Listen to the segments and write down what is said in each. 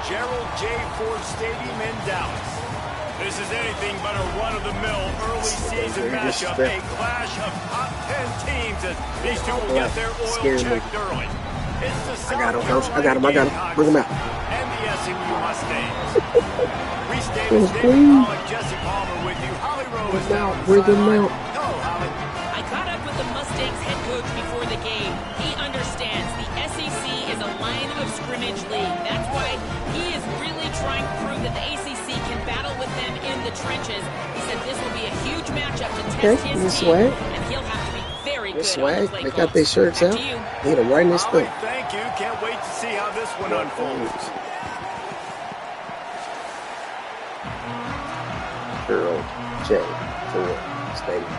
Gerald J. Ford Stadium in Dallas. This is anything but a run-of-the-mill early season matchup, a clash of top 10 teams as these two will get their oil checked early. It's the South Carolina Gamecocks Bring him out. and the SMU Mustangs. Reese Davis, David Pollack, Jesse Palmer with you. Holly Rowe is now Bring him out. Hello, Holly. I caught up with the Mustangs head coach before the game. He understands the SEC is a line of scrimmage league. That's why he is really trying to prove that the ACC can battle with them in the trenches. He said this will be a huge matchup to test his team, and he'll have to be very good on the play They got their shirts out. They hit them right in this thing. Thank you. Can't wait to see how this one unfolds. Gerald J. Ford Stadium.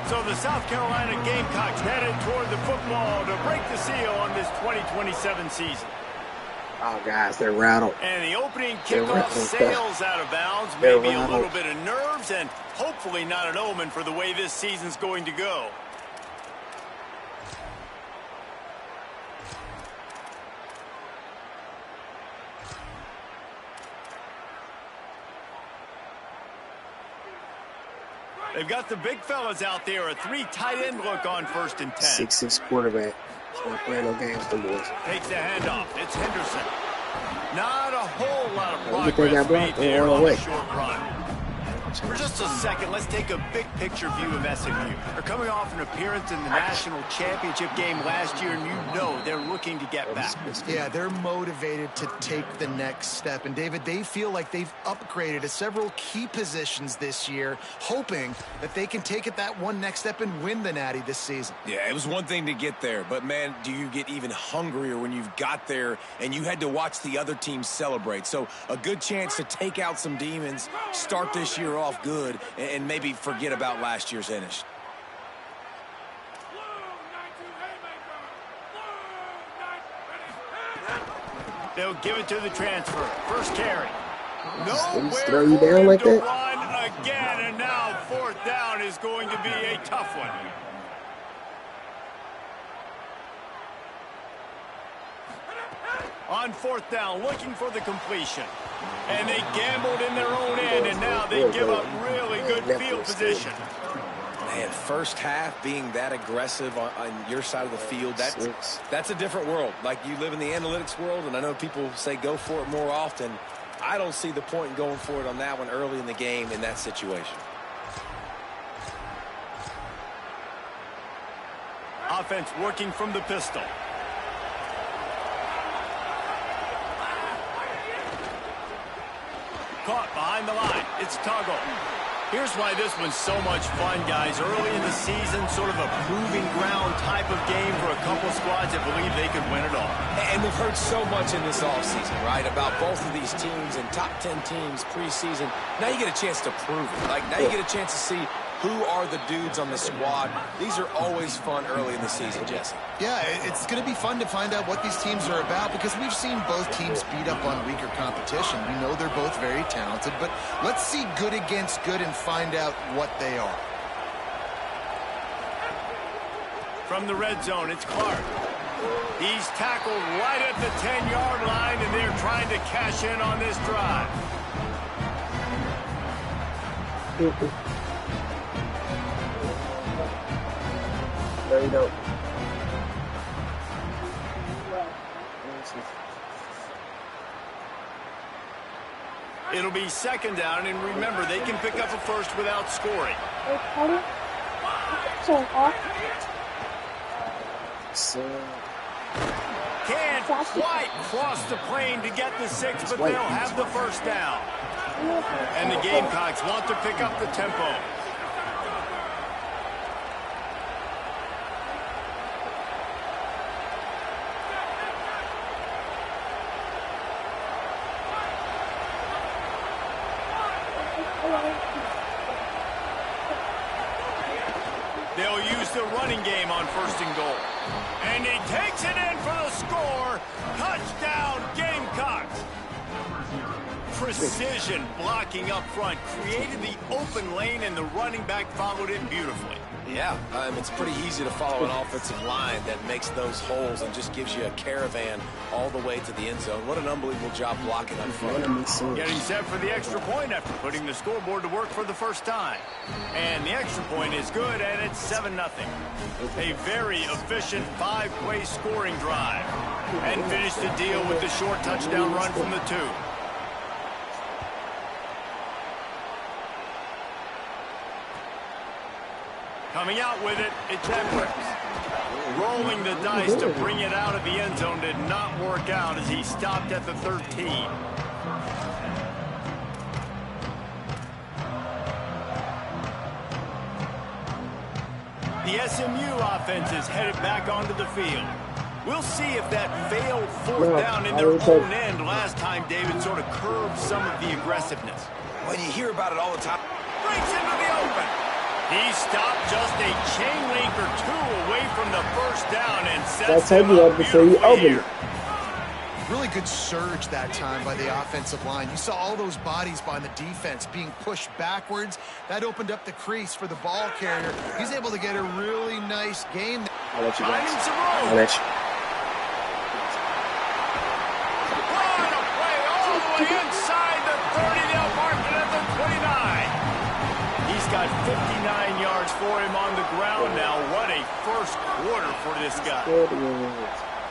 So the South Carolina Gamecocks headed toward the football to break the seal on this 2027 season. Oh, guys, they're rattled. And the opening kickoff sails out of bounds. Maybe a little bit of nerves and hopefully not an omen for the way this season's going to go. They've got the big fellas out there. A 3 tight end look on 1st and 10. 6'6" quarterback. He's not playing no games, the boys. Takes the handoff. It's Henderson. Not a whole lot of Look, they got progress made blocked. They there ran on away. the short run. For just a second, let's take a big picture view of SMU. They're coming off an appearance in the national championship game last year, and you know they're looking to get back. Yeah, they're motivated to take the next step. And, David, they feel like they've upgraded to several key positions this year, hoping that they can take it that one next step and win the Natty this season. Yeah, it was one thing to get there, but, man, do you get even hungrier when you've got there and you had to watch the other team celebrate. So a good chance to take out some demons, start this year off good, and maybe forget about last year's finish. They'll give it to the transfer. First carry. They just throw you down like that? Run again, and now 4th down is going to be a tough one. On 4th down, looking for the completion. And they gambled in their own end, and now they give up really good field position. Man, first half being that aggressive on your side of the field, that's a different world. Like, you live in the analytics world, and I know people say go for it more often. I don't see the point in going for it on that one early in the game in that situation. Offense working from the pistol. Caught behind the line. It's Tuggle. Here's why this one's so much fun, guys. Early in the season, sort of a proving ground type of game for a couple squads that believe they could win it all. And we've heard so much in this offseason, right, about both of these teams and top 10 teams preseason. Now you get a chance to prove it. Like, now you get a chance to see who are the dudes on the squad. These are always fun early in the season, Jesse. Yeah, it's going to be fun to find out what these teams are about because we've seen both teams beat up on weaker competition. We know they're both very talented, but let's see good against good and find out what they are. From the red zone, it's Clark. He's tackled right at the 10-yard line, and they're trying to cash in on this drive. No, you don't. It'll be 2nd down, and remember, they can pick up a first without scoring. Can't quite cross the plane to get the 6, but they'll have the 1st down. And the Gamecocks want to pick up the tempo. They'll use the running game on 1st and goal. And he takes it in for the score. Touchdown, Gamecocks. precision blocking up front, created the open lane, and the running back followed it beautifully. Yeah, it's pretty easy to follow an offensive line that makes those holes and just gives you a caravan all the way to the end zone. What an unbelievable job blocking up front. Getting set for the extra point after putting the scoreboard to work for the first time. And the extra point is good, and it's 7-0. A very efficient 5-play scoring drive. And finish the deal with the short touchdown run from the 2. Coming out with it, it's Edwards. Rolling the dice to bring it out of the end zone did not work out as he stopped at the 13. The SMU offense is headed back onto the field. We'll see if that failed fourth down in their own end last time David sort of curbed some of the aggressiveness. When you hear about it all the time. Breaks into the open. He stopped just a chain link or 2 away from the first down and sets him up beautifully here. Really good surge that time by the offensive line. You saw all those bodies by the defense being pushed backwards. That opened up the crease for the ball carrier. He's able to get a really nice gain. I'll let you guys. I'll let you. What a play all the way inside the 30. They'll mark it at the 29. He's got 59 yards for him on the ground now. What a first quarter for this guy.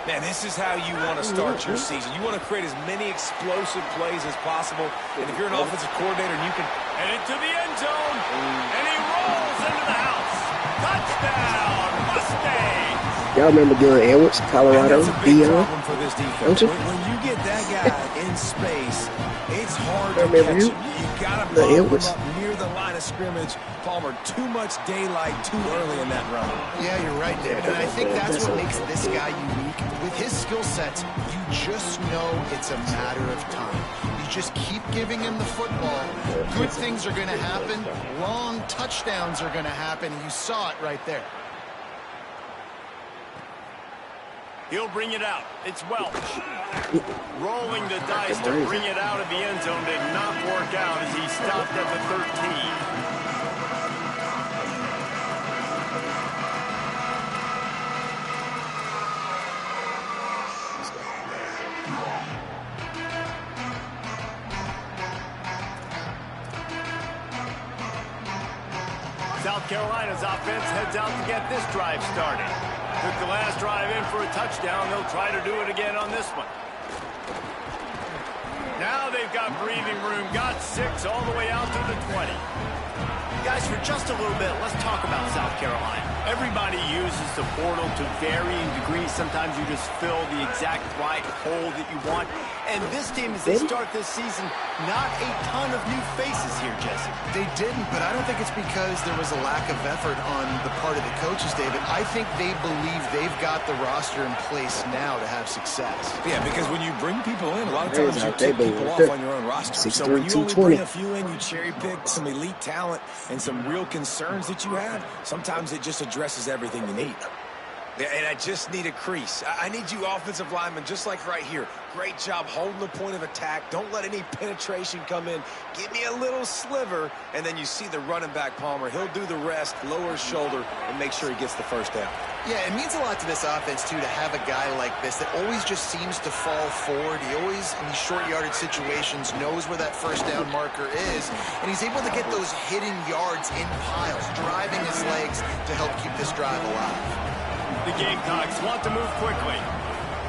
Man, this is how you want to start your season. You want to create as many explosive plays as possible. And if you're an offensive coordinator, you can head into the end zone. And he rolls into the house. Touchdown, Mustangs. Y'all remember Dylan Edwards, Colorado, that's a big Dion? problem for this defense. When you get that guy in space, it's hard to catch him. You got to blow him up near the line of scrimmage. Palmer, too much daylight too early in that run. Yeah, you're right, David. And I think that's what makes this guy unique. With his skill sets, you just know it's a matter of time. You just keep giving him the football. Good things are going to happen. Long touchdowns are going to happen. You saw it right there. He'll bring it out. It's Welch. Rolling the dice to bring it out of the end zone did not work out as he stopped at the 13. South Carolina's offense heads out to get this drive started. Took the last drive in for a touchdown. They'll try to do it again on this one. Now they've got breathing room. Got 6 all the way out to the 20. Guys, for just a little bit, let's talk about South Carolina. Everybody uses the portal to varying degrees. Sometimes you just fill the exact right hole that you want. And this team, as they start this season, not a ton of new faces here, Jesse. They didn't, but I don't think it's because there was a lack of effort on the part of the coaches, David. I think they believe they've got the roster in place now to have success. Yeah, because when you bring people in, a lot of times you take people off on your own roster. So when you only bring a few in, you cherry pick some elite talent and some real concerns that you have, sometimes it just addresses everything you need. Yeah, and I just need a crease. I need you offensive linemen, just like right here. Great job holding the point of attack. Don't let any penetration come in. Give me a little sliver, and then you see the running back, Palmer. He'll do the rest, lower his shoulder, and make sure he gets the first down. Yeah, it means a lot to this offense, too, to have a guy like this that always just seems to fall forward. He always, in these short yardage situations, knows where that first down marker is, and he's able to get those hidden yards in piles, driving his legs to help keep this drive alive. The Gamecocks want to move quickly.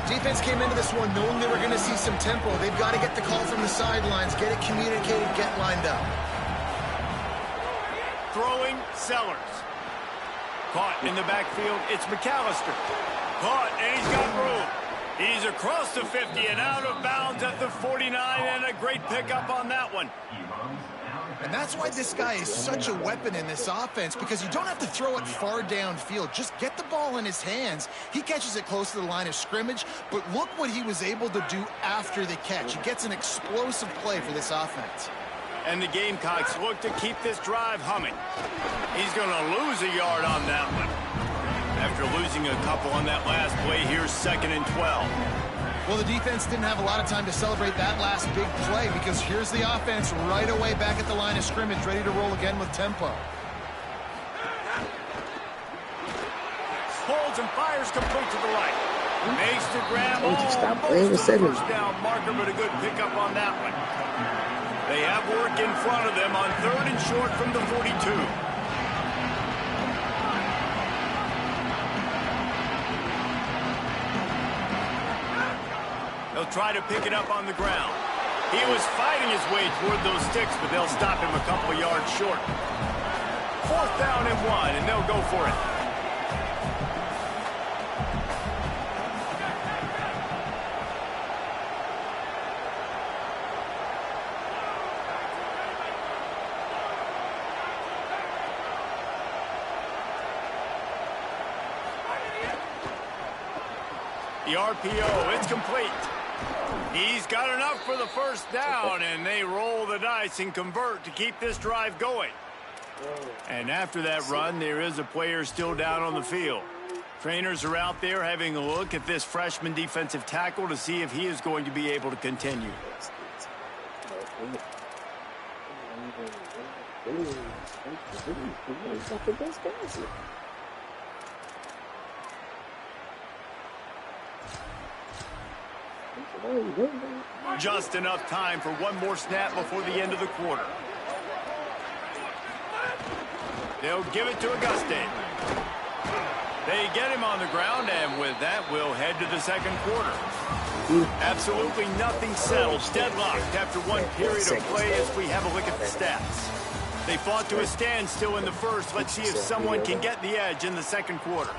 Defense came into this one knowing they were going to see some tempo. They've got to get the call from the sidelines, get it communicated, get lined up. Throwing Sellers. Caught in the backfield, it's McAllister. Caught, and he's got room. He's across the 50 and out of bounds at the 49, and a great pickup on that one. And that's why this guy is such a weapon in this offense, because you don't have to throw it far downfield. Just get the ball in his hands. He catches it close to the line of scrimmage, but look what he was able to do after the catch. He gets an explosive play for this offense. And the Gamecocks look to keep this drive humming. He's going to lose a yard on that one. After losing a couple on that last play, here's 2nd and 12. Well, the defense didn't have a lot of time to celebrate that last big play because here's the offense right away back at the line of scrimmage, ready to roll again with tempo. Pulls and fires complete to the right. Makes the grab Stop almost playing with to the 7. first down marker, but a good pickup on that one. They have work in front of them on 3rd and short from the 42. They'll try to pick it up on the ground. He was fighting his way toward those sticks, but they'll stop him a couple of yards short. 4th down and 1, and they'll go for it. The RPO, it's complete. He's got enough for the first down, and they roll the dice and convert to keep this drive going. And after that run, there is a player still down on the field. Trainers are out there having a look at this freshman defensive tackle to see if he is going to be able to continue. Just enough time for one more snap before the end of the quarter. They'll give it to Auguste. They get him on the ground, and with that, we'll head to the second quarter. Absolutely nothing settled, deadlocked after one period of play as we have a look at the stats. They fought to a standstill in the first. Let's see if someone can get the edge in the second quarter.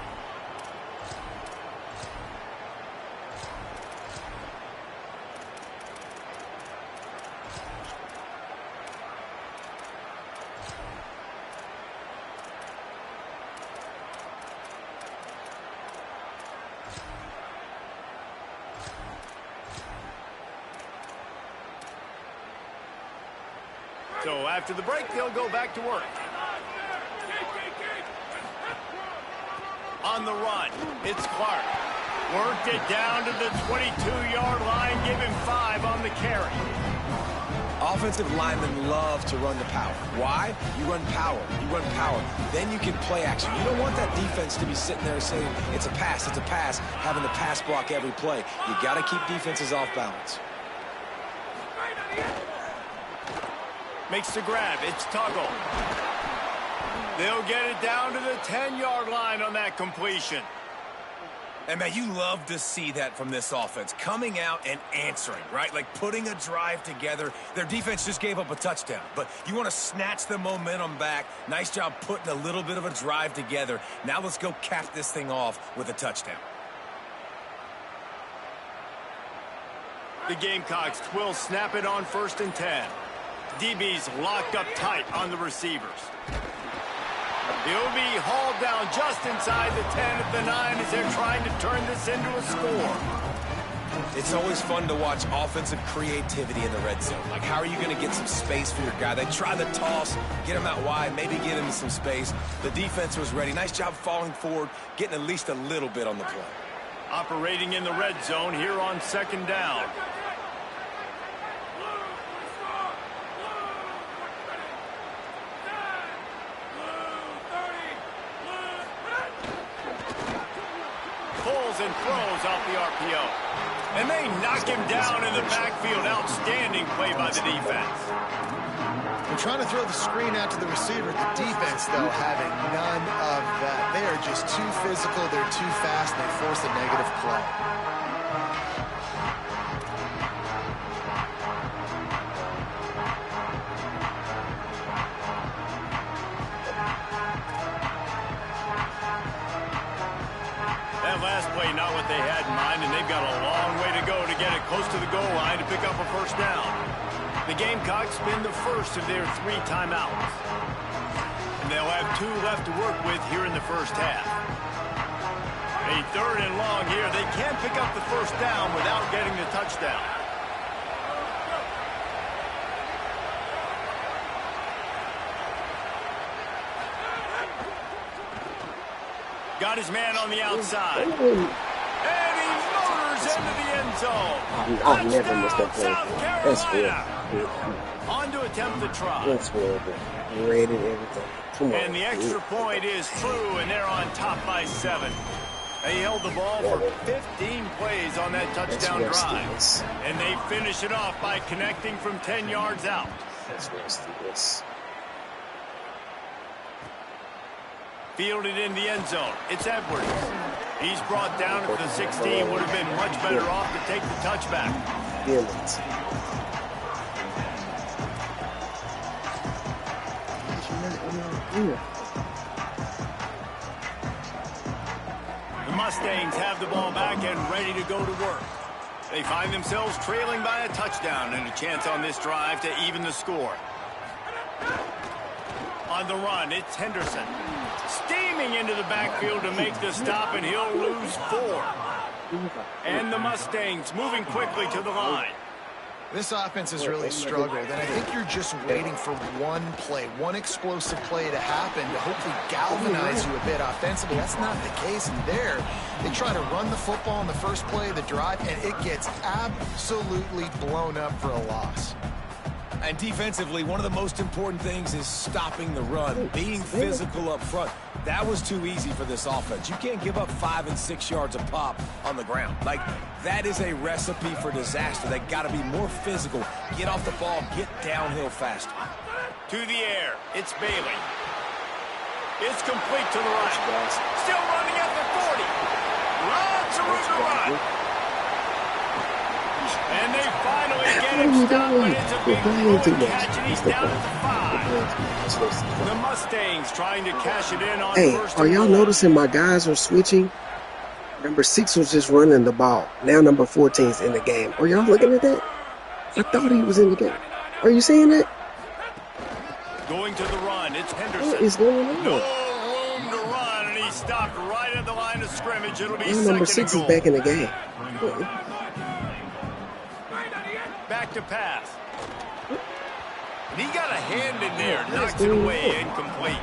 So after the break, they'll go back to work. On the run, it's Clark. Worked it down to the 22-yard line, give him 5 on the carry. Offensive linemen love to run the power. Why? You run power. You run power. Then you can play action. You don't want that defense to be sitting there saying, it's a pass, having to pass block every play. You got to keep defenses off balance. Makes the grab. It's Tuggle. They'll get it down to the 10-yard line on that completion. And, man, you love to see that from this offense. Coming out and answering, right? Like putting a drive together. Their defense just gave up a touchdown. But you want to snatch the momentum back. Nice job putting a little bit of a drive together. Now let's go cap this thing off with a touchdown. The Gamecocks will snap it on 1st and 10. DB's locked up tight on the receivers. He'll be hauled down just inside the 10 at the 9 as they're trying to turn this into a score. It's always fun to watch offensive creativity in the red zone. Like, how are you going to get some space for your guy? They try the toss, get him out wide, maybe get him some space. The defense was ready. Nice job falling forward, getting at least a little bit on the play. Operating in the red zone here on 2nd down. And throws off the RPO. And they knock him down in the backfield. Outstanding play by the defense. They're trying to throw the screen out to the receiver. The defense, though, having none of that. They are just too physical. They're too fast. And they force a negative play. Last play, not what they had in mind, and they've got a long way to go to get it close to the goal line to pick up a first down. The Gamecocks spin the first of their 3 timeouts. And they'll have 2 left to work with here in the first half. A 3rd and long here. They can't pick up the first down without getting the touchdown. Got his man on the outside. And he motors into the end zone. I've never missed that play. That's Carolina. horrible. On to attempt the try. That's horrible. Rated everything. Come on. And the extra point is true, and they're on top by 7. They held the ball for 15 plays on that touchdown drive. And they finish it off by connecting from 10 yards out. That's nasty. Fielded in the end zone. It's Edwards. He's brought down at the 16. Would have been much better off to take the touchback. Damn it. The Mustangs have the ball back and ready to go to work. They find themselves trailing by a touchdown and a chance on this drive to even the score. On the run, it's Henderson. Steaming into the backfield to make the stop, and he'll lose 4. And the Mustangs moving quickly to the line. This offense has really struggled, and I think you're just waiting for one play, one explosive play to happen to hopefully galvanize you a bit offensively. That's not the case, and there, they try to run the football in the first play of the drive, and it gets absolutely blown up for a loss. And defensively, one of the most important things is stopping the run, being physical up front. That was too easy for this offense. You can't give up 5 and 6 yards a pop on the ground. Like, that is a recipe for disaster. They got to be more physical, get off the ball, get downhill faster. To the air, it's Bailey. It's complete to the right. Still running at the 40. Lots of room to run. And they finally get him stopped, but it's a big throw catch, and he's down at the 5. The Mustangs trying to cash it in on first and are y'all noticing my guys are switching? Number 6 was just running the ball. Now number 14 is in the game. Are y'all looking at that? I thought he was in the game. Are you seeing that? Going to the run, it's Henderson. What is going on? No room to run, and he stopped right at the line of scrimmage. It'll be Now second number 6 and is goal. back in the game. Back to pass. And he got a hand in there, knocks it away, incomplete.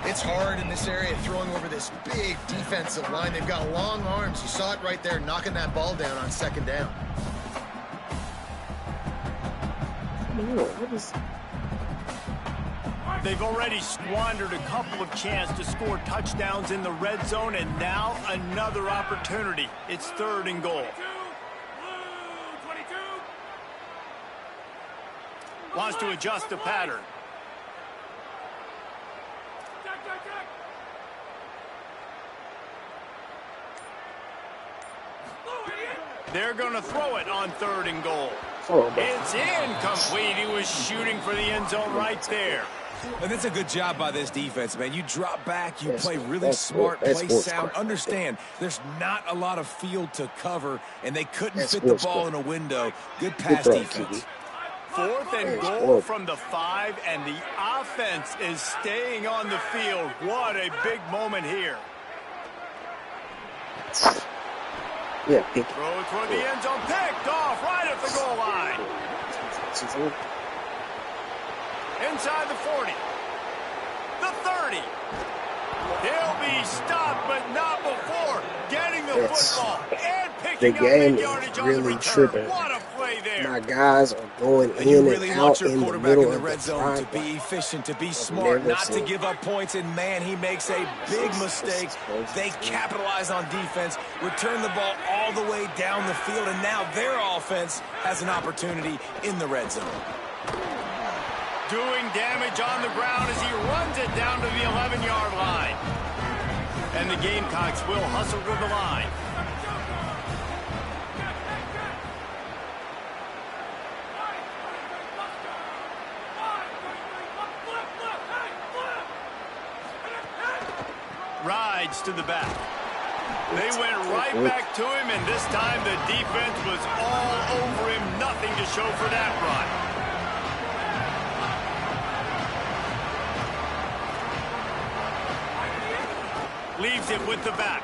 It's hard in this area throwing over this big defensive line. They've got long arms. You saw it right there, knocking that ball down on second down. They've already squandered a couple of chances to score touchdowns in the red zone, and now another opportunity. It's third and goal. Wants to adjust the pattern. They're going to throw it on third and goal. It's incomplete. He was shooting for the end zone right there. And that's a good job by this defense, man. You drop back, you play really smart, play sound. Understand, there's not a lot of field to cover, and they couldn't fit the ball in a window. Good pass defense. Fourth and goal from the 5, and the offense is staying on the field. What a big moment here. Yeah, Throw toward the end zone, picked off right at the goal line. Inside the 40. The 30. He'll be stopped, but not before getting the football and picking up big yardage on the return. Tripping. What a play there. My guys are going And you in really and want out your in the quarterback middle in the of red the zone to drive. be efficient, to be smart, not to give up points. And, man, he makes a big mistake. They capitalize on defense, return the ball all the way down the field, and now their offense has an opportunity in the red zone. Doing damage on the ground as he runs it down to the 11-yard line. And the Gamecocks will hustle to the line. Rides to the back. They went right back to him, and this time the defense was all over him. Nothing to show for that run. Leaves it with the back.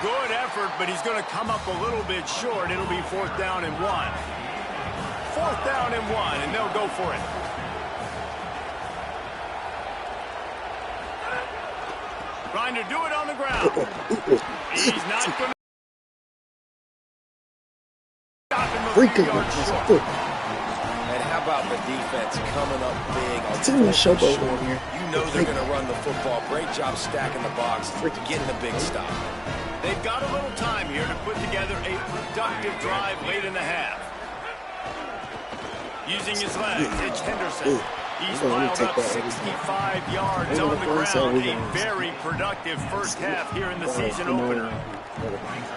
Good effort, but he's going to come up a little bit short. It'll be 4th down and 1. 4th down and 1, and they'll go for it. Trying to do it on the ground. He's not going to freaking yards short. foot. And how about the defense coming up big on Too many 4th and showboat short? in here. You know they're going to run the football. Great job stacking the box, getting a big stop. They've got a little time here to put together a productive drive late in the half. Using his legs, it's Henderson. He's piled up 65 yards on the ground. A very productive first half here in the season opener.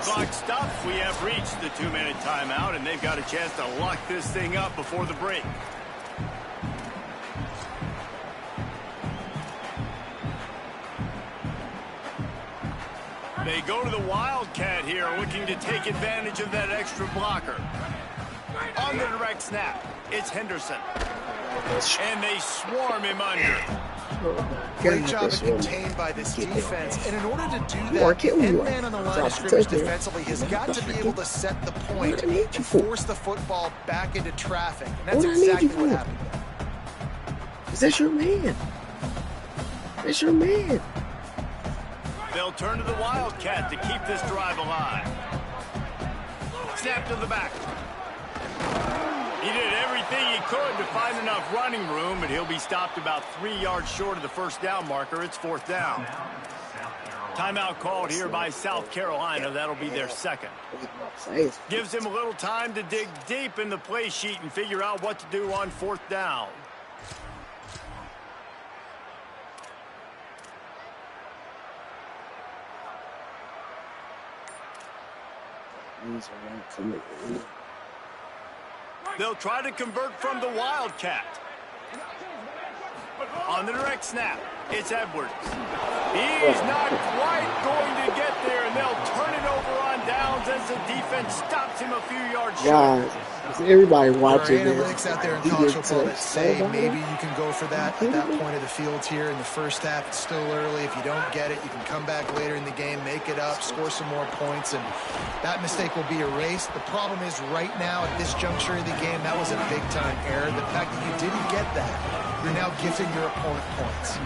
Clock stops. We have reached the 2-minute timeout, and they've got a chance to lock this thing up before the break. They go to the Wildcat here, looking to take advantage of that extra blocker. On the direct snap, it's Henderson. And they swarm him under. Great job of contained by this defense. And in order to do that, the end man on the line of scrimmage defensively has got to be able to set the point and force the football back into traffic. And that's exactly what happened. Is that your man? That's your man. They'll turn to the Wildcat to keep this drive alive. Snap to the back. He did everything he could to find enough running room, but he'll be stopped about 3 yards short of the first down marker. It's 4th down. Timeout called here by South Carolina. That'll be their second. Gives him a little time to dig deep in the play sheet and figure out what to do on 4th down. They'll try to convert from the Wildcat. On the direct snap, it's Edwards. He's not quite going to get there, and they'll turn it over on downs as the defense stops him a few yards short. Guys, everybody watching there are analytics out there in college football that say maybe you can go for that at that point of the field here in the first half. It's still early. If you don't get it, you can come back later in the game, make it up, score some more points, and that mistake will be erased. The problem is right now at this juncture of the game, that was a big-time error. The fact that you didn't get that, you're now gifting your opponent points.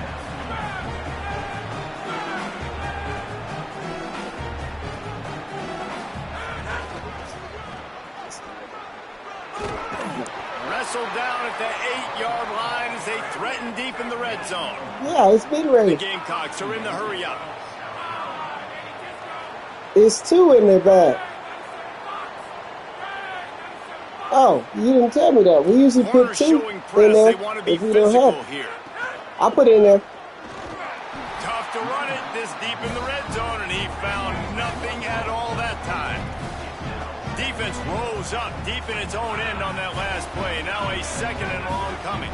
Wrestled down at the 8-yard line as they threaten deep in the red zone. Yeah, it's been ready. The Gamecocks are in the hurry up. It's 2 in their back. Oh, you didn't tell me that. We usually put 2 in there if we don't have it. I'll put it in there. Tough to run it this deep in the red zone, and he found nothing at all that time. Defense rose up deep in its own end on that last play. Now a 2nd and long coming.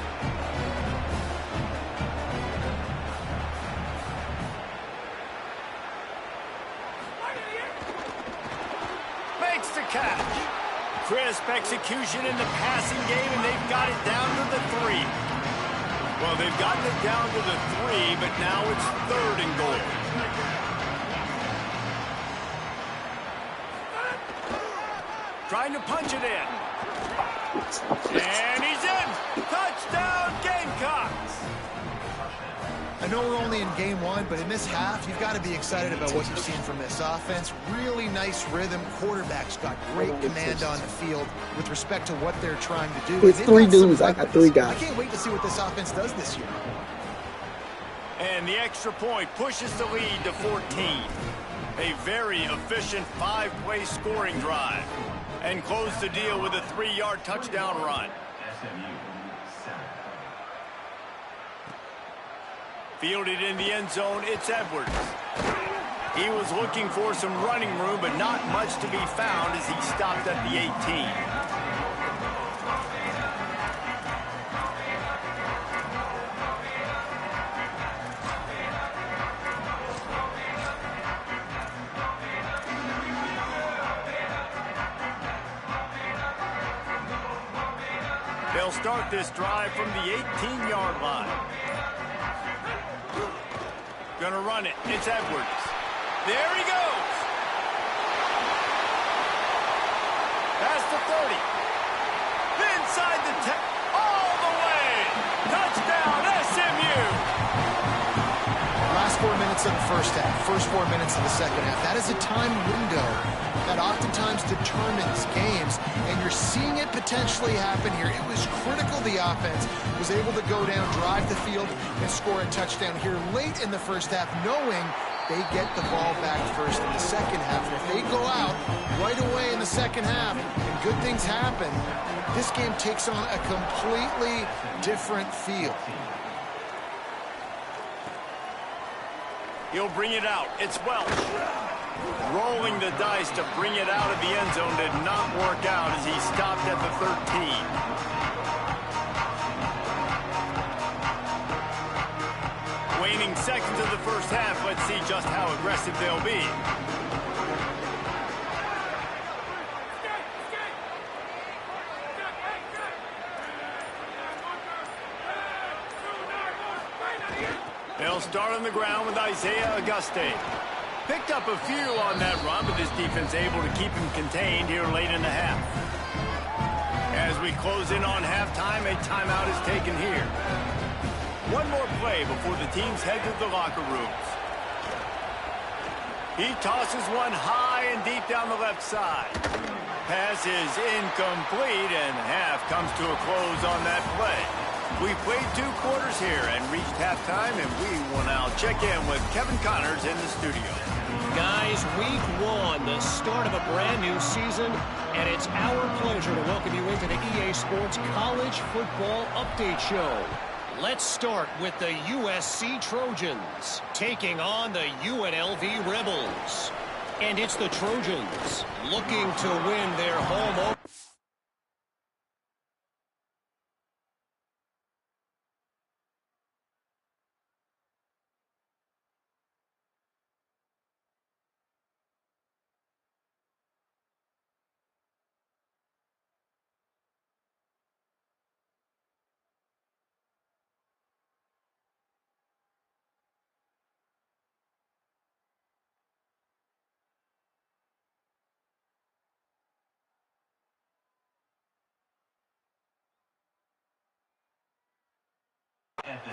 Makes the catch. Crisp execution in the passing game, and they've got it down to the 3. Well, they've gotten it down to the 3, but now it's 3rd and goal. Trying to punch it in. And he's in. Touchdown, Gamecocks. I know we're only in game 1, but in this half, you've got to be excited about what you've seen from this offense. Really nice rhythm. Quarterback's got great command on the field with respect to what they're trying to do. It's 3 dudes. I got 3 guys. I can't wait to see what this offense does this year. And the extra point pushes the lead to 14. A very efficient 5-play scoring drive. And close the deal with a 3-yard touchdown run. Fielded in the end zone, it's Edwards. He was looking for some running room, but not much to be found as he stopped at the 18. They'll start this drive from the 18-yard line. Gonna run it. It's Edwards. There he goes. Past the 30. Inside the 10. All the way. Touchdown, SMU. Last 4 minutes minutes of the first half, first 4 minutes of the second half. That is a time window that oftentimes determines games, and you're seeing it potentially happen here. It was critical the offense was able to go down, drive the field, and score a touchdown here late in the first half, knowing they get the ball back first in the second half. And if they go out right away in the second half and good things happen, this game takes on a completely different feel. He'll bring it out. It's Welch. Rolling the dice to bring it out of the end zone did not work out as he stopped at the 13. Waning seconds of the first half. Let's see just how aggressive they'll be. They'll start on the ground with Isaiah Auguste. Picked up a few on that run, but this defense able to keep him contained here late in the half. As we close in on halftime, a timeout is taken here. One more play before the teams head to the locker rooms. He tosses one high and deep down the left side. Pass is incomplete, and half comes to a close on that play. We played 2 quarters here and reached halftime, and we will now check in with Kevin Connors in the studio. Guys, week 1, the start of a brand new season, and it's our pleasure to welcome you into the EA Sports College Football Update Show. Let's start with the USC Trojans taking on the UNLV Rebels. And it's the Trojans looking to win their home opener.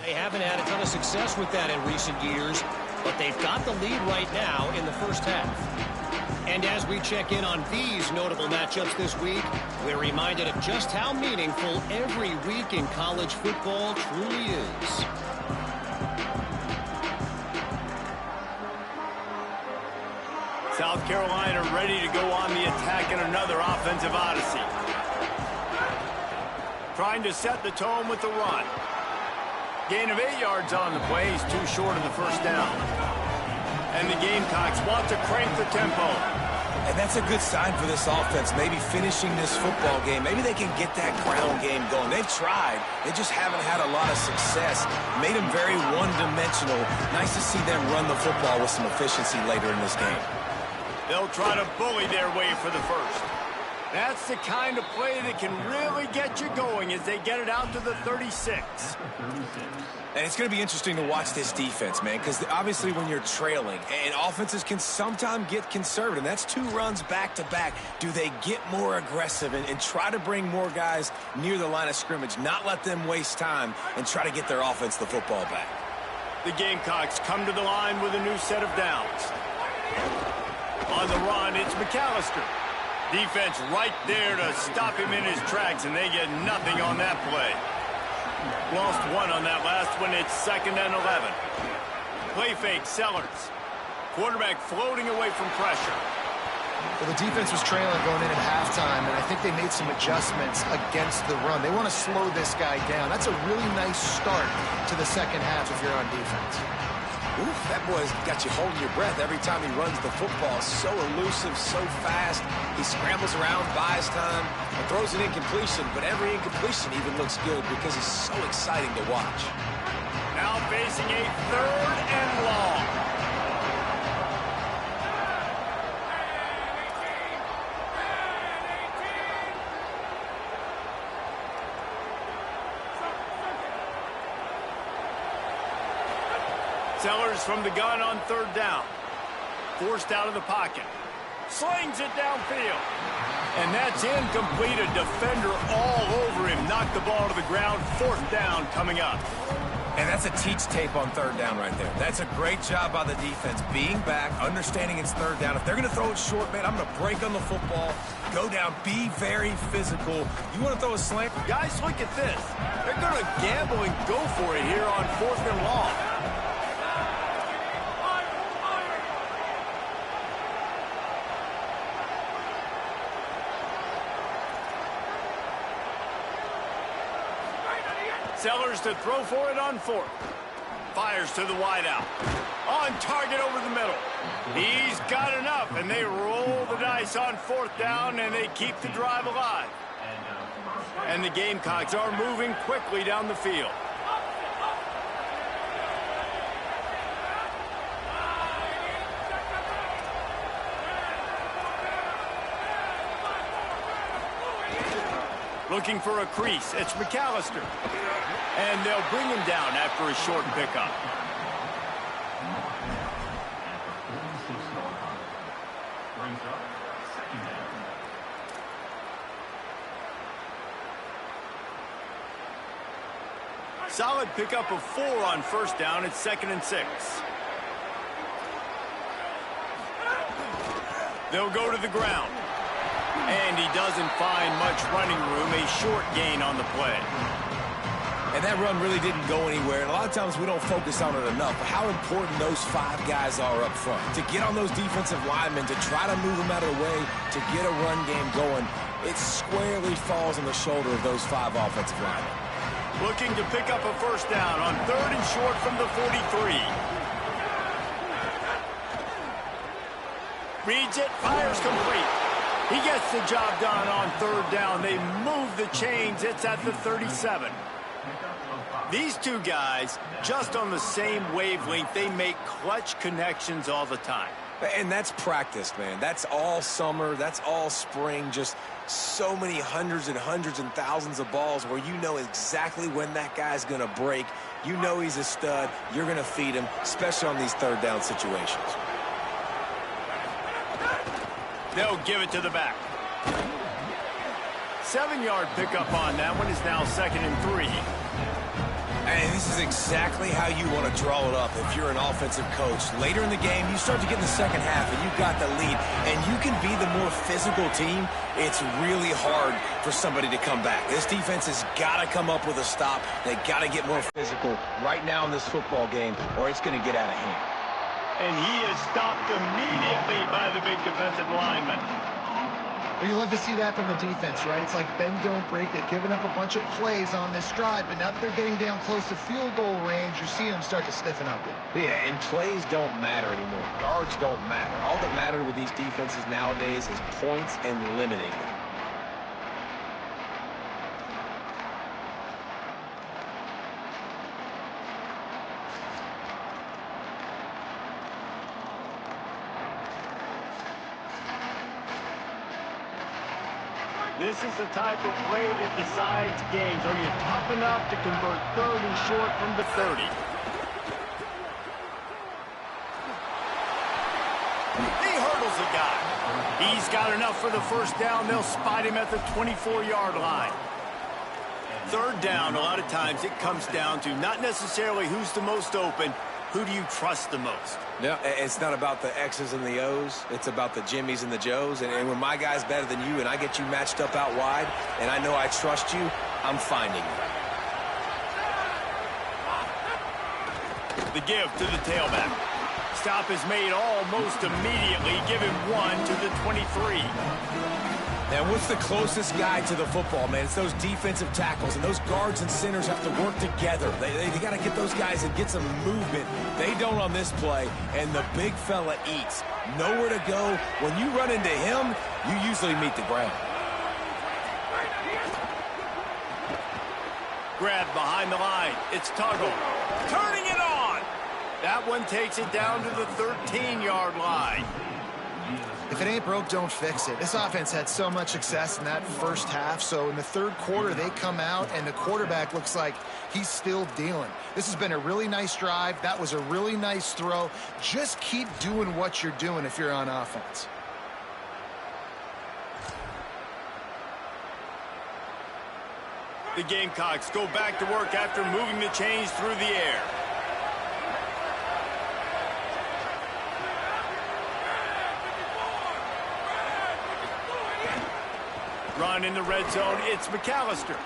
They haven't had a ton of success with that in recent years, but they've got the lead right now in the first half. And as we check in on these notable matchups this week, we're reminded of just how meaningful every week in college football truly is. South Carolina ready to go on the attack in another offensive odyssey. Trying to set the tone with the run. Gain of 8 yards on the play. He's too short of the first down. And the Gamecocks want to crank the tempo. And that's a good sign for this offense, maybe finishing this football game. Maybe they can get that ground game going. They've tried. They just haven't had a lot of success. Made them very one-dimensional. Nice to see them run the football with some efficiency later in this game. They'll try to bully their way for the first. That's the kind of play that can really get you going as they get it out to the 36. And it's going to be interesting to watch this defense, man, because obviously when you're trailing, and offenses can sometimes get conservative, and that's 2 runs back-to-back. Do they get more aggressive and try to bring more guys near the line of scrimmage, not let them waste time, and try to get their offense the football back? The Gamecocks come to the line with a new set of downs. On the run, it's McAllister. Defense right there to stop him in his tracks, and they get nothing on that play. Lost 1 on that last one. It's 2nd and 11. Play fake, Sellers. Quarterback floating away from pressure. Well, the defense was trailing going in at halftime, and I think they made some adjustments against the run. They want to slow this guy down. That's a really nice start to the second half if you're on defense. Oof, that boy's got you holding your breath every time he runs the football. So elusive, so fast. He scrambles around, buys time, and throws an incompletion. But every incompletion even looks good because he's so exciting to watch. Now facing a 3rd and long. Sellers from the gun on 3rd down. Forced out of the pocket. Slings it downfield. And that's incomplete. A defender all over him. Knocked the ball to the ground. 4th down coming up. And that's a teach tape on third down right there. That's a great job by the defense, being back, understanding it's third down. If they're going to throw it short, man, I'm going to break on the football, go down, be very physical. You want to throw a slant? Guys, look at this. They're going to gamble and go for it here on 4th and long. Sellers to throw for it on 4th. Fires to the wideout. On target over the middle. He's got enough, and they roll the dice on 4th down, and they keep the drive alive. And the Gamecocks are moving quickly down the field. Looking for a crease. It's McAllister. And they'll bring him down after a short pickup. Solid pickup of 4 on 1st down. It's 2nd and 6. They'll go to the ground. And he doesn't find much running room. A short gain on the play. And that run really didn't go anywhere. And a lot of times we don't focus on it enough. But how important those 5 guys are up front. To get on those defensive linemen, to try to move them out of the way, to get a run game going, it squarely falls on the shoulder of those 5 offensive linemen. Looking to pick up a 1st down on 3rd and short from the 43. Reads it, fires complete. He gets the job done on 3rd down. They move the chains. It's at the 37. These two guys, just on the same wavelength, they make clutch connections all the time. And that's practice, man. That's all summer. That's all spring. Just so many hundreds and thousands of balls where you know exactly when that guy's going to break. You know he's a stud. You're going to feed him, especially on these 3rd down situations. They'll give it to the back. 7-yard pickup on that one is now 2nd and 3. And this is exactly how you want to draw it up if you're an offensive coach. Later in the game, you start to get in the second half, and you've got the lead, and you can be the more physical team. It's really hard for somebody to come back. This defense has got to come up with a stop. They got to get more physical right now in this football game, or it's going to get out of hand. And he is stopped immediately by the big defensive lineman. Well, you love to see that from the defense, right? It's like bend, don't break it, giving up a bunch of plays on this drive, but now that they're getting down close to field goal range, you're seeing them start to stiffen up. Yeah, and plays don't matter anymore. Guards don't matter. All that matters with these defenses nowadays is points and limiting them. This is the type of play that decides games. Are you tough enough to convert 3rd and short from the 30? He hurdles a guy. He's got enough for the 1st down. They'll spot him at the 24-yard line. 3rd down, a lot of times it comes down to not necessarily who's the most open, who do you trust the most? No, it's not about the X's and the O's. It's about the Jimmies and the Joes. And when my guy's better than you and I get you matched up out wide and I know I trust you, I'm finding you. The give to the tailback. Stop is made almost immediately. Give him 1 to the 23. And what's the closest guy to the football, man? It's those defensive tackles, and those guards and centers have to work together. They got to get those guys and get some movement. They don't on this play, and the big fella eats. Nowhere to go. When you run into him, you usually meet the ground. Grab behind the line. It's Tuggle. Turning it on. That one takes it down to the 13-yard line. If it ain't broke, don't fix it. This offense had so much success in that first half, so in the 3rd quarter, they come out, and the quarterback looks like he's still dealing. This has been a really nice drive. That was a really nice throw. Just keep doing what you're doing if you're on offense. The Gamecocks go back to work after moving the chains through the air. Run in the red zone, it's McAllister.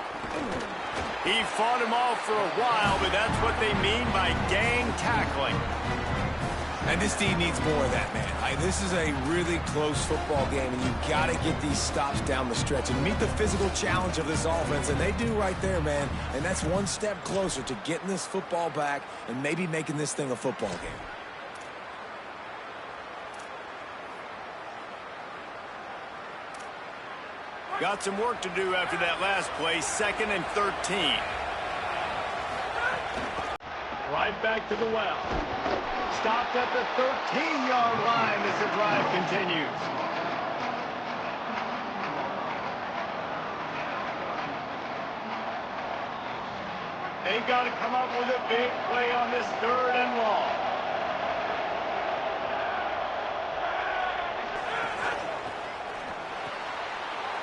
He fought him off for a while, but that's what they mean by gang tackling. And this team needs more of that, man. This is a really close football game, and you've got to get these stops down the stretch and meet the physical challenge of this offense, and they do right there, man. And that's one step closer to getting this football back and maybe making this thing a football game. Got some work to do after that last play, 2nd and 13. Right back to the well. Stopped at the 13-yard line as the drive continues. They got to come up with a big play on this 3rd and long.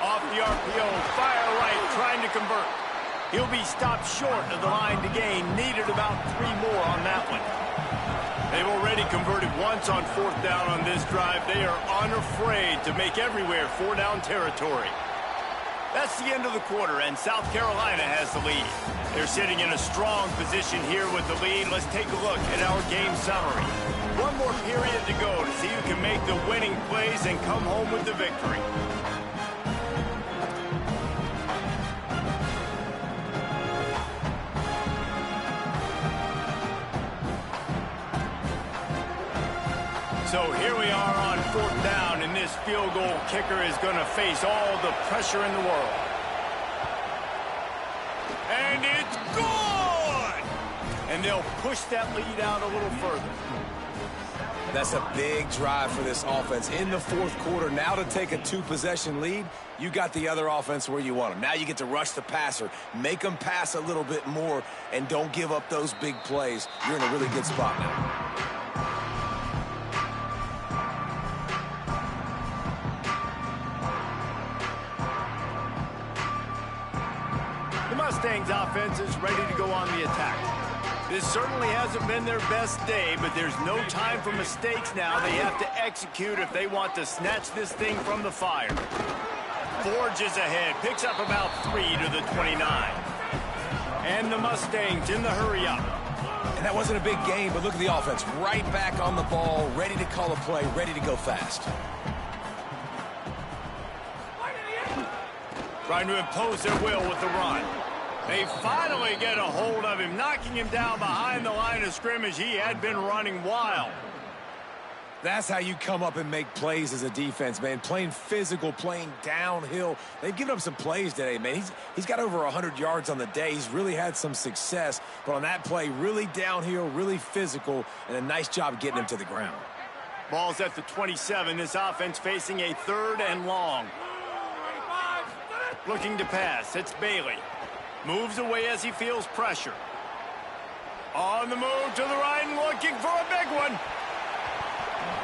Off the RPO, fire right, trying to convert. He'll be stopped short of the line to gain. Needed about 3 more on that one. They've already converted once on 4th down on this drive. They are unafraid to make everywhere 4-down territory. That's the end of the quarter, and South Carolina has the lead. They're sitting in a strong position here with the lead. Let's take a look at our game summary. One more period to go to see who can make the winning plays and come home with the victory. So here we are on 4th down, and this field goal kicker is going to face all the pressure in the world. And it's good! And they'll push that lead out a little further. That's a big drive for this offense in the 4th quarter. Now to take a 2-possession lead, you got the other offense where you want them. Now you get to rush the passer, make them pass a little bit more, and don't give up those big plays. You're in a really good spot now. The Mustangs offense is ready to go on the attack. This certainly hasn't been their best day, but there's no time for mistakes now. They have to execute if they want to snatch this thing from the fire. Forges ahead, picks up about 3 to the 29. And the Mustangs in the hurry up. And that wasn't a big game, but look at the offense. Right back on the ball, ready to call a play, ready to go fast. Trying to impose their will with the run. They finally get a hold of him, knocking him down behind the line of scrimmage. He had been running wild. That's how you come up and make plays as a defense, man. Playing physical, playing downhill. They've given up some plays today, man. He's got over 100 yards on the day. He's really had some success. But on that play, really downhill, really physical, and a nice job getting him to the ground. Ball's at the 27. This offense facing a 3rd and long. Looking to pass. It's Bailey. Moves away as he feels pressure. On the move to the right and looking for a big one.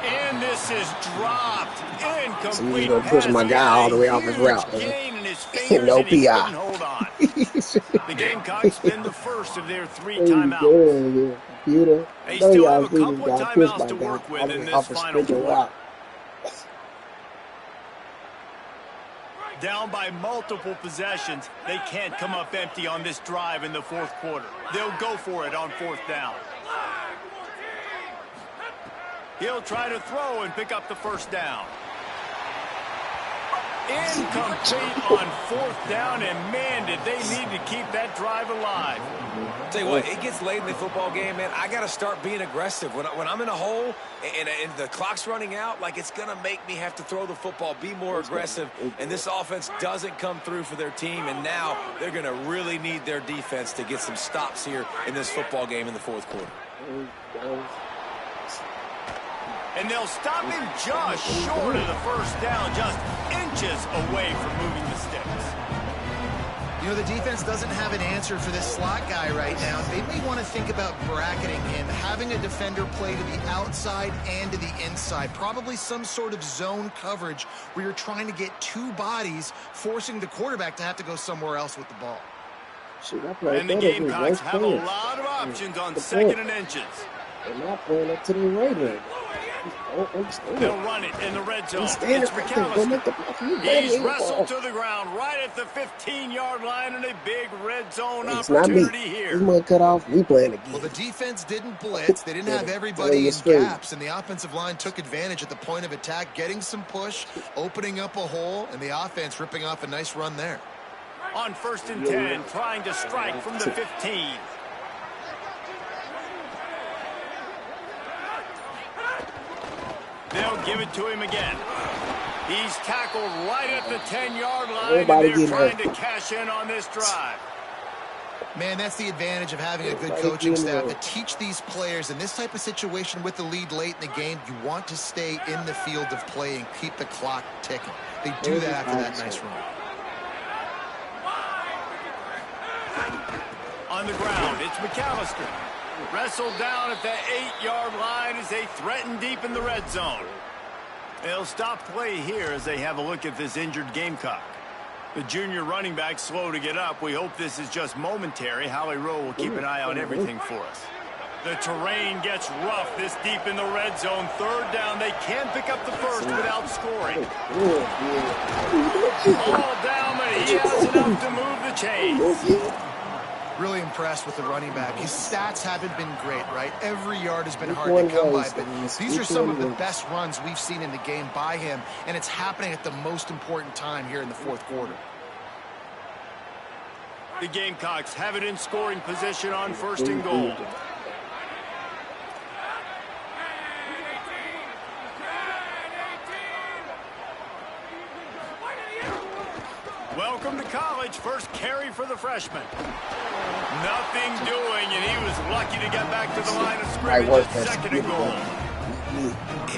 And this is dropped. Incomplete. So he's going to push my guy all the way off his route. No PI. Hold on. The Gamecocks spend the first of their 3 timeouts. They still have a couple of timeouts to work with in this final quarter. Down by multiple possessions, they can't come up empty on this drive in the 4th quarter. They'll go for it on 4th down. He'll try to throw and pick up the 1st down. Incomplete on 4th down, and man, did they need to keep that drive alive. Tell you what, it gets late in the football game, man. I got to start being aggressive. When I'm in a hole and the clock's running out, like, it's going to make me have to throw the football, be more aggressive, and this offense doesn't come through for their team, and now they're going to really need their defense to get some stops here in this football game in the 4th quarter. And they'll stop him just short of the 1st down, just inches away from moving the sticks. You know, the defense doesn't have an answer for this slot guy right now. They may want to think about bracketing him, having a defender play to the outside and to the inside. Probably some sort of zone coverage where you're trying to get 2 bodies, forcing the quarterback to have to go somewhere else with the ball. Shoot, I played And the that Gamecocks have a lot of options on second and inches. They're not playing up to the right. They'll run it in the red zone. It's McAllister. He's wrestled to the ground right at the 15-yard line and a big red zone it's opportunity here. He's going to cut off. We playing again. Well, the defense didn't blitz. They didn't have everybody in gaps, and the offensive line took advantage at the point of attack, getting some push, opening up a hole, and the offense ripping off a nice run there. On 1st and 10, trying to strike from the 15. They'll give it to him again. He's tackled right at the 10-yard line, and they're trying to cash in on this drive. Man, that's the advantage of having a good coaching staff to teach these players in this type of situation with the lead late in the game. You want to stay in the field of play and keep the clock ticking. They do that after that nice run. On the ground, it's McAllister. Wrestled down at the 8-yard line as they threaten deep in the red zone. They'll stop play here as they have a look at this injured Gamecock. The junior running back slow to get up. We hope this is just momentary. Howie Rowe will keep an eye on everything for us. The terrain gets rough this deep in the red zone. 3rd down. They can't pick up the first without scoring. All down, but he has enough to move the chains. Really impressed with the running back. His stats haven't been great, right? Every yard has been hard to come by, but these are some of the best runs we've seen in the game by him, and it's happening at the most important time here in the 4th quarter. The Gamecocks have it in scoring position on 1st and goal. Welcome to college. First carry for the freshman. Nothing doing, and he was lucky to get back to the line of scrimmage at 2nd and goal.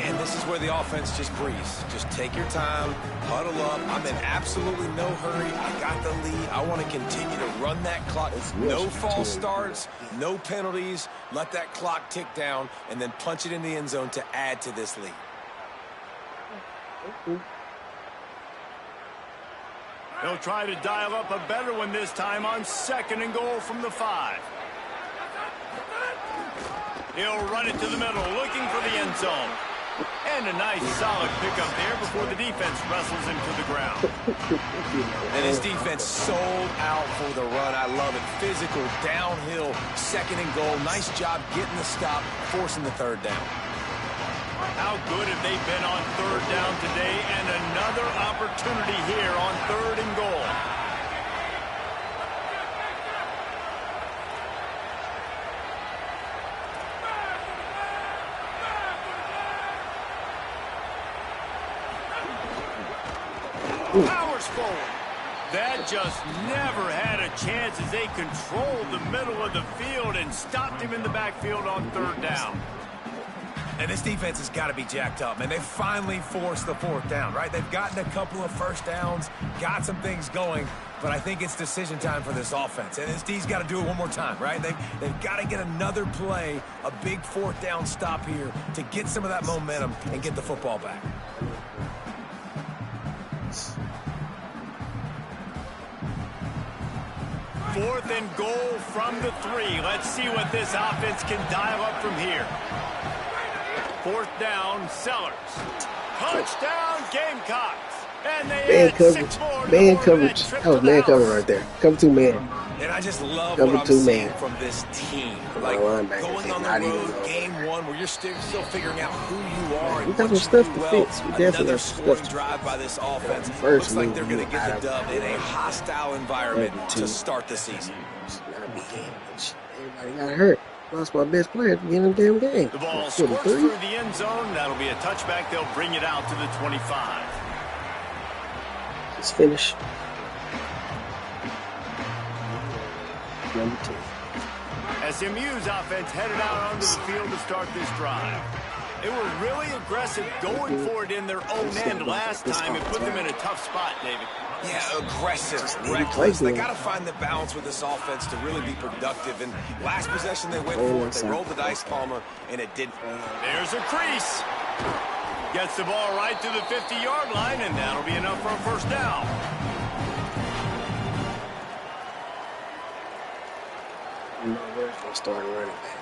And this is where the offense just breathes. Just take your time, huddle up. I'm in absolutely no hurry. I got the lead. I want to continue to run that clock. No false starts, no penalties. Let that clock tick down, and then punch it in the end zone to add to this lead. They'll try to dial up a better one this time on 2nd and goal from the 5. He'll run it to the middle, looking for the end zone. And a nice solid pickup there before the defense wrestles him to the ground. And his defense sold out for the run. I love it. Physical, downhill, 2nd and goal. Nice job getting the stop, forcing the 3rd down. How good have they been on 3rd down today, and another opportunity here on 3rd and goal. Powers forward. That just never had a chance as they controlled the middle of the field and stopped him in the backfield on 3rd down. And this defense has got to be jacked up, man. They finally forced the 4th down, right? They've gotten a couple of first downs, got some things going, but I think it's decision time for this offense. And this D's got to do it one more time, right? They've got to get another play, a big 4th down stop here to get some of that momentum and get the football back. Fourth and goal from the 3. Let's see what this offense can dial up from here. 4th down, Sellers. Touchdown, Gamecocks. And they add 6 more. Man coverage. That was man coverage right there. Cover 2 man. And I just love what I'm seeing from this team. Like going on the road, game 1, where you're still figuring out who you are and what you do well. Another scoring drive by this offense. Looks like they're going to get the dub in a hostile environment to start the season. Everybody got hurt. Lost my best player at the beginning of the damn game. The ball squirts through the end zone. That'll be a touchback. They'll bring it out to the 25. It's finished. Number 2. SMU's offense headed out onto the field to start this drive. They were really aggressive going for it in their own end last time. It put them in a tough spot, David. Yeah, aggressive, reckless. They got to find the balance with this offense to really be productive. And last possession they went for it. They rolled the dice, Palmer, and it didn't. There's a crease. Gets the ball right to the 50-yard line, and that'll be enough for a first down. You know, where's the starting running back?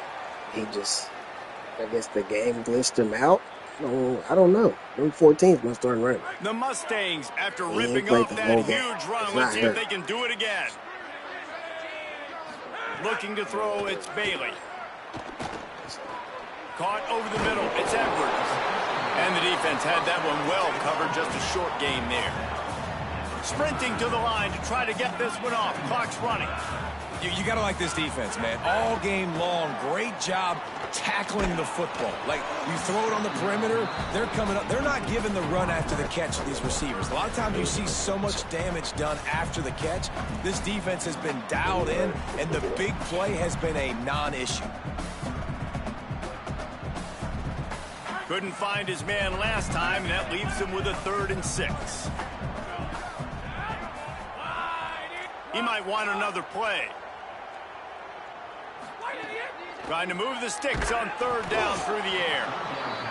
He just, I guess the game glitched him out. No, I don't know. Number 14 is my starting running back. The Mustangs, after He ain't ripping played off the that whole game. huge run, He's let's not see hurt. if they can do it again. Looking to throw, it's Bailey. Caught over the middle, it's Edwards. And the defense had that one well covered, just a short gain there. Sprinting to the line to try to get this one off. Clock's running. You got to like this defense, man. All game long, great job tackling the football. Like, you throw it on the perimeter, they're coming up. They're not giving the run after the catch to these receivers. A lot of times you see so much damage done after the catch. This defense has been dialed in, and the big play has been a non-issue. Couldn't find his man last time, and that leaves him with a 3rd and 6. He might want another play. Trying to move the sticks on 3rd down through the air.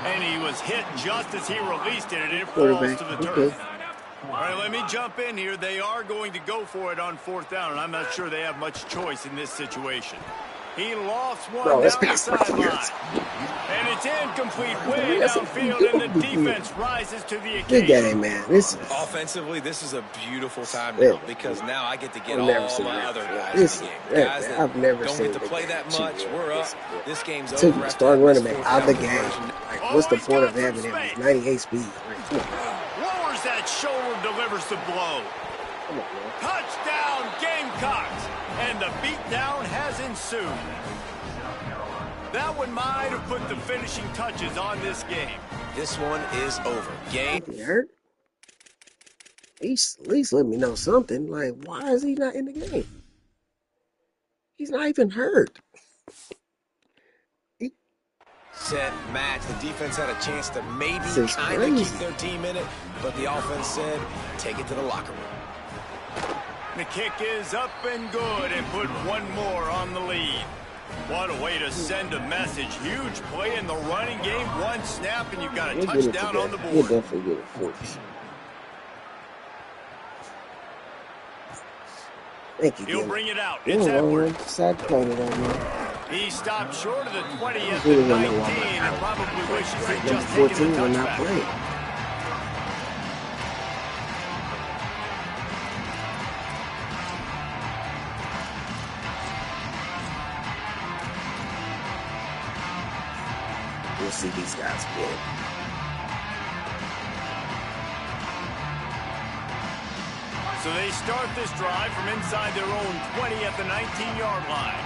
And he was hit just as he released it, and it falls to the turf. All right, let me jump in here. They are going to go for it on 4th down, and I'm not sure they have much choice in this situation. He lost one down the sideline. And it's incomplete way downfield, and the defense rises to the occasion. Good game, man. Offensively, this is a beautiful time now because now I get to get all my other guys in the game. Guys that I've never don't seen get to play that much. We're up. This game's over. Took the starting running back out of the game. Like, what's the point of having him? He's 98 speed. Lowers that shoulder, delivers the blow. Touchdown, Gamecocks. And the beatdown has ensued. That one might have put the finishing touches on this game. This one is over. Game. He hurt? At least let me know something. Like, why is he not in the game? He's not even hurt. Set, match. The defense had a chance to maybe kind of keep their team in it, but the offense said, take it to the locker room. The kick is up and good and put one more on the lead. What a way to send a message. Huge play in the running game. One snap and you've got a touchdown on the board. We'll definitely get it for Thank you. He'll bring it out. It's Edwards. He stopped short of the 20 at the 19 and probably wishes he'd just taken the touchback. We'll see these guys again. So they start this drive from inside their own 20 at the 19-yard line.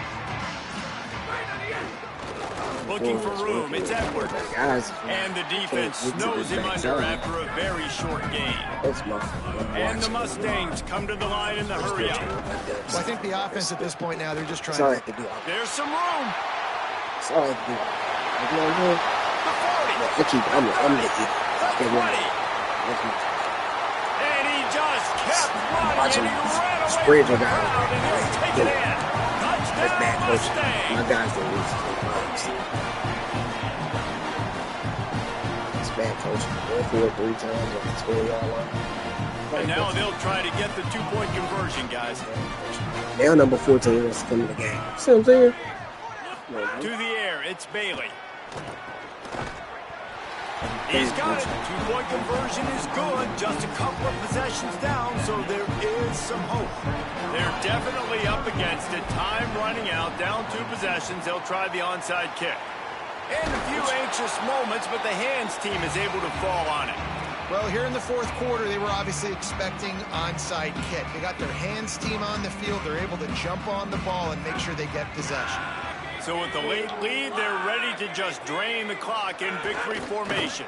Looking for room, it's Edwards. And the defense snows him under after a very short gain. And the Mustangs come to the line in the hurry up. Well, I think the offense at this point now, they're just trying to... There's some room. That's all I have to do. The 40. I'm going to eat. The 20. And he just kept running, and he ran away from the crowd, and he'll take it in. Touchdown, Mustangs. My guys don't lose. It's bad coaching. Going for it 3 times on the 20-yard line. And now they'll try to get the 2-point conversion, guys. Now number 14 is coming to the game. See what I'm saying? To the air, it's Bailey. He's got it. 2-point conversion is good. Just a couple of possessions down, so there is some hope. They're definitely up against it. Time running out, down 2 possessions. They'll try the onside kick. And a few anxious moments, but the hands team is able to fall on it. Well, here in the 4th quarter, they were obviously expecting onside kick. They got their hands team on the field. They're able to jump on the ball and make sure they get possession. So with the late lead, they're ready to just drain the clock in victory formation.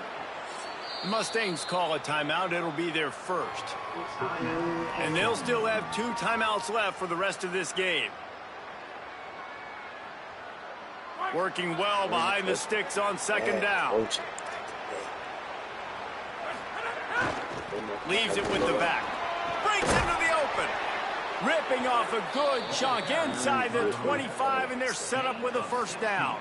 The Mustangs call a timeout. It'll be their first. And they'll still have 2 timeouts left for the rest of this game. Working well behind the sticks on 2nd down. Leaves it with the back. Breaks into the open. Ripping off a good chunk inside the 25, and they're set up with a 1st down.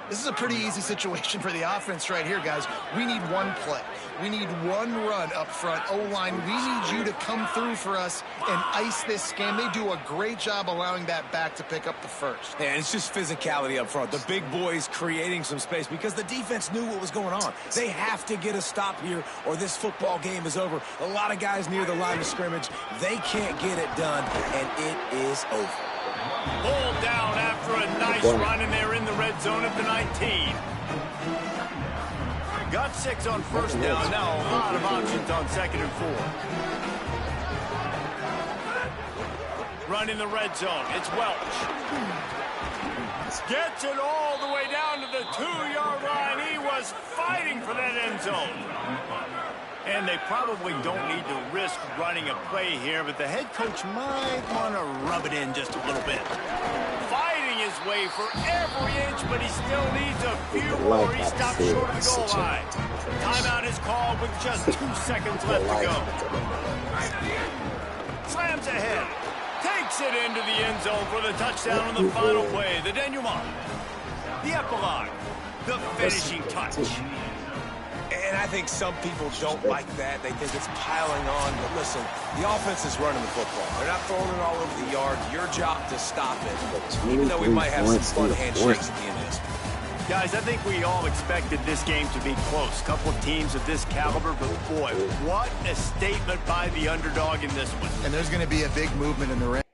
This is a pretty easy situation for the offense right here, guys. We need one play. We need one run up front. O-line, we need you to come through for us and ice this game. They do a great job allowing that back to pick up the first. Yeah, and it's just physicality up front. The big boys creating some space because the defense knew what was going on. They have to get a stop here or this football game is over. A lot of guys near the line of scrimmage. They can't get it done, and it is over. Pulled down after a nice run, and they're in the red zone at the 19. Got 6 on first down. Now a lot of options on 2nd and 4. Run in the red zone. It's Welch. Gets it all the way down to the 2-yard line. He was fighting for that end zone. And they probably don't need to risk running a play here, but the head coach might want to rub it in just a little bit. Fighting his way for every inch, but he still needs a few more. He stopped short of the goal line. Timeout is called with just 2 seconds left to go. Slams ahead. Takes it into the end zone for the touchdown on the final play. The denouement. The epilogue. The finishing touch. And I think some people don't like that. They think it's piling on. But listen, the offense is running the football. They're not throwing it all over the yard. Your job to stop it. Even though we might have some fun handshakes at the end of this. Guys, I think we all expected this game to be close. Couple of teams of this caliber, but boy, what a statement by the underdog in this one. And there's going to be a big movement in the ranks.